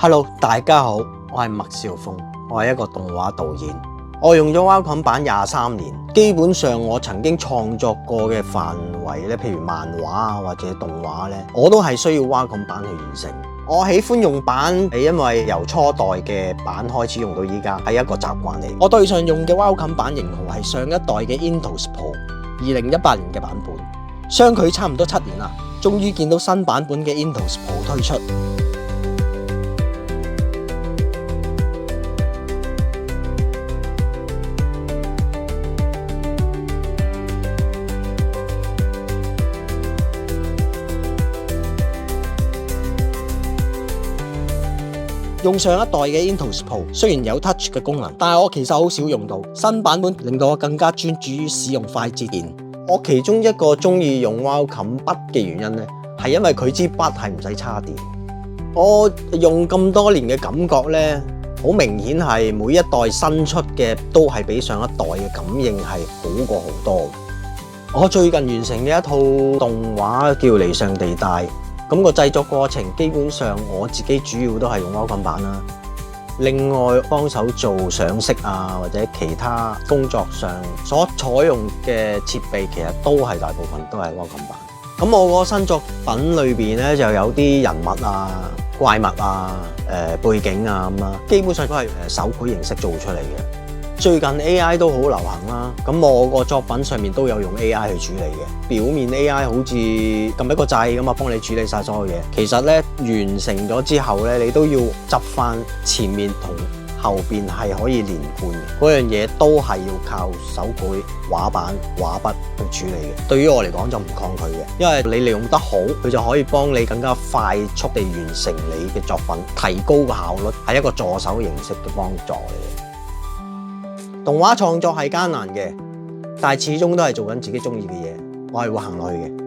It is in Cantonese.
Hello，大家好，我係麥兆峰，我係一個動畫導演。我用咗 Wacom 版23年，基本上我曾經創作過嘅範圍咧，譬如漫畫啊或者動畫咧，我都係需要 Wacom 版去完成。我喜歡用版係因為由初代嘅版開始用到依家，係一個習慣嚟。我對上用嘅 Wacom 版型號係上一代嘅 Intuos Pro 2018年嘅版本，相距差唔多7年啦，終於見到新版本嘅 Intuos Pro 推出。用上一代嘅 Intuos Pro 雖然有 Touch 嘅功能，但係我其實好少用到。新版本令到我更加專注於使用快捷鍵。我其中一個中意用 Wacom 筆嘅原因呢，係因為佢支筆係唔使叉電。我用咁多年嘅感覺呢，好明顯係每一代新出嘅都係比上一代嘅感應係好過好多。我最近完成嘅一套動畫叫《離上地帶》。咁個製作過程基本上我自己主要都係用 Wacom 版啦，另外幫手做上色啊或者其他工作上所採用嘅設備，其實都係大部分都係 Wacom 版。咁我個新作品裏邊咧就有啲人物啊、怪物啊、背景啊咁啦，基本上都係手繪形式做出嚟嘅。最近 AI 都好流行啦，咁我個作品上面都有用 AI 去處理嘅。表面 AI 好似撳一個掣咁啊，幫你處理晒所有嘢。其實咧完成咗之後咧，你都要執翻前面同後邊係可以連貫嘅。嗰樣嘢都係要靠手繪、畫板、畫筆去處理嘅。對於我嚟講就唔抗拒嘅，因為你利用得好，佢就可以幫你更加快速地完成你嘅作品，提高個效率，係一個助手形式嘅幫助嚟嘅。動畫創作係艱難嘅，但係始終都係做緊自己中意嘅嘢，我係會行落去嘅。